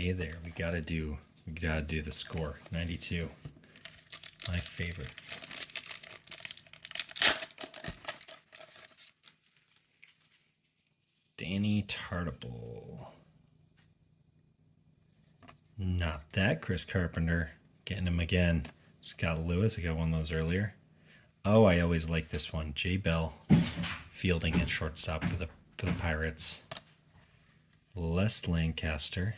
Hey there, we gotta do the score. 92. My favorites. Danny Tartabull. Not that Chris Carpenter. Getting him again. Scott Lewis. I got one of those earlier. Oh, I always like this one. Jay Bell fielding at shortstop for the Pirates. Les Lancaster.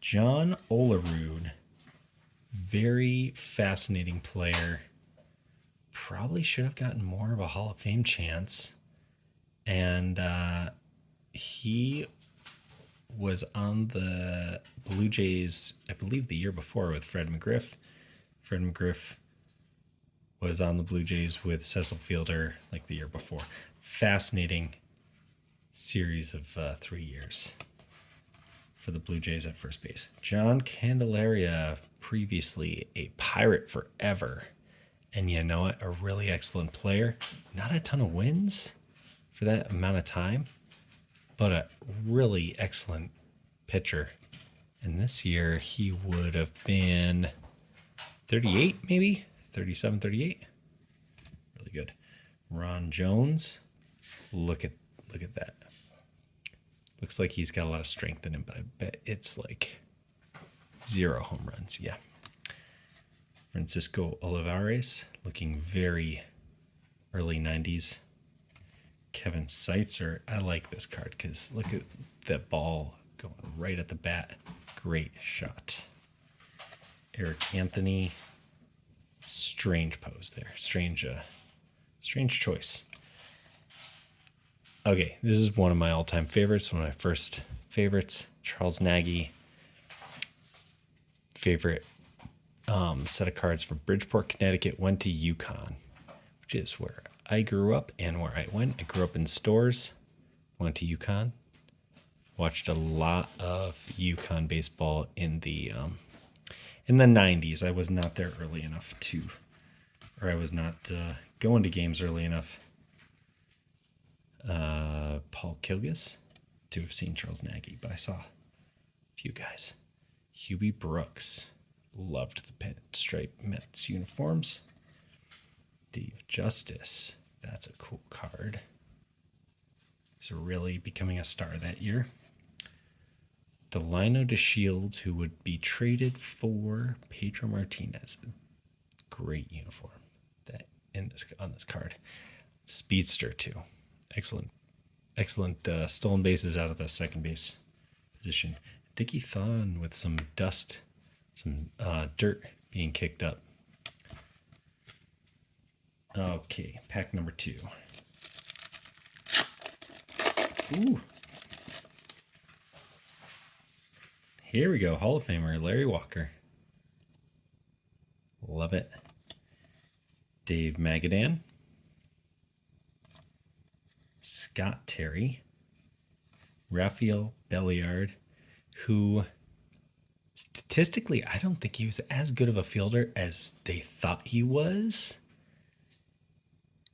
John Olerud. Very fascinating player. Probably should have gotten more of a Hall of Fame chance. And he was on the Blue Jays, I believe, the year before with Fred McGriff. Fred McGriff was on the Blue Jays with Cecil Fielder like the year before. Fascinating series of 3 years for the Blue Jays at first base. John Candelaria, previously a Pirate forever. And you know what? A really excellent player. Not a ton of wins for that amount of time, but a really excellent pitcher. And this year he would have been 38, maybe 37, 38. Really good. Ron Jones. Look at that. Looks like he's got a lot of strength in him, but I bet it's like 0 home runs. Yeah. Francisco Olivares, looking very early 90s. Kevin Seitzer, I like this card because look at that ball going right at the bat. Great shot. Eric Anthony, strange pose there. Strange choice. Okay, this is one of my all-time favorites, one of my first favorites. Charles Nagy. Favorite set of cards for Bridgeport, Connecticut. Went to UConn, which is where I grew up and where I went. I grew up in Stores, went to UConn, watched a lot of UConn baseball in the 90s. I was not there early enough I was not going to games early enough. Paul Kilgus to have seen Charles Nagy, but I saw a few guys. Hubie Brooks, loved the pinstripe Mets uniforms. Dave Justice, that's a cool card. He's really becoming a star that year. Delino DeShields, who would be traded for Pedro Martinez. Great uniform on this card. Speedster too. Excellent stolen bases out of the second base position. Dickie Thon with some dust, some dirt being kicked up. Okay, pack number 2. Ooh. Here we go, Hall of Famer Larry Walker. Love it. Dave Magadan. Scott Terry. Rafael Belliard, who statistically, I don't think he was as good of a fielder as they thought he was.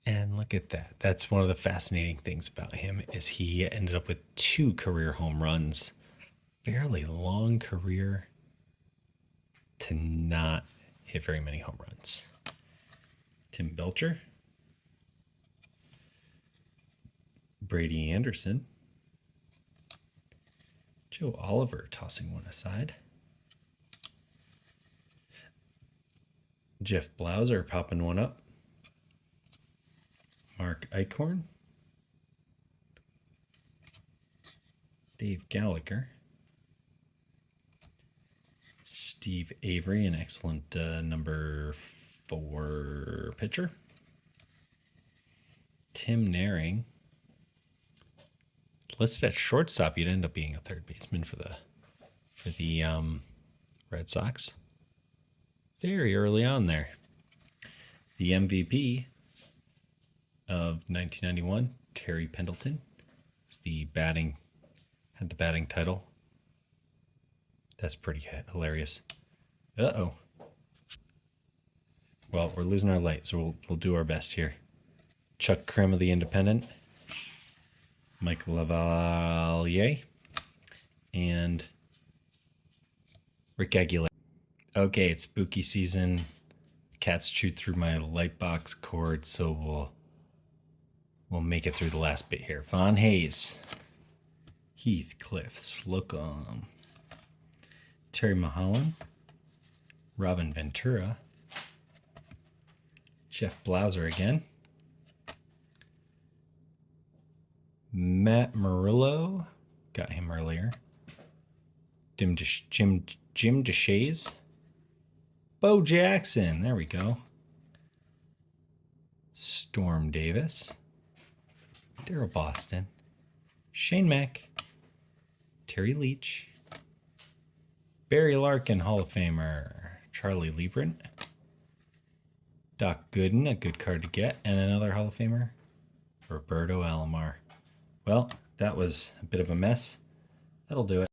And look at that. That's one of the fascinating things about him is he ended up with 2 career home runs. Fairly long career to not hit very many home runs. Tim Belcher. Brady Anderson. Joe Oliver tossing one aside. Jeff Blauser popping one up. Mark Eichhorn. Dave Gallagher. Steve Avery, an excellent number 4 pitcher. Tim Naring. Listed at shortstop, you'd end up being a third baseman for the Red Sox. Very early on there. The MVP of 1991, Terry Pendleton, was had the batting title. That's pretty hilarious. Uh-oh. Well, we're losing our light, so we'll do our best here. Chuck Krim of the Independent. Mike Lavalier. and Rick Aguilar. Okay, it's spooky season. Cats chewed through my Lightbox cord, so we'll make it through the last bit here. Von Hayes, Heathcliff, Slocum, Terry Mulholland, Robin Ventura, Jeff Blauser again, Matt Murillo, got him earlier, Jim Deshays, Bo Jackson, there we go, Storm Davis, Daryl Boston, Shane Mack, Terry Leach, Barry Larkin, Hall of Famer, Charlie Liebrand, Doc Gooden, a good card to get, and another Hall of Famer, Roberto Alomar. Well, that was a bit of a mess. That'll do it.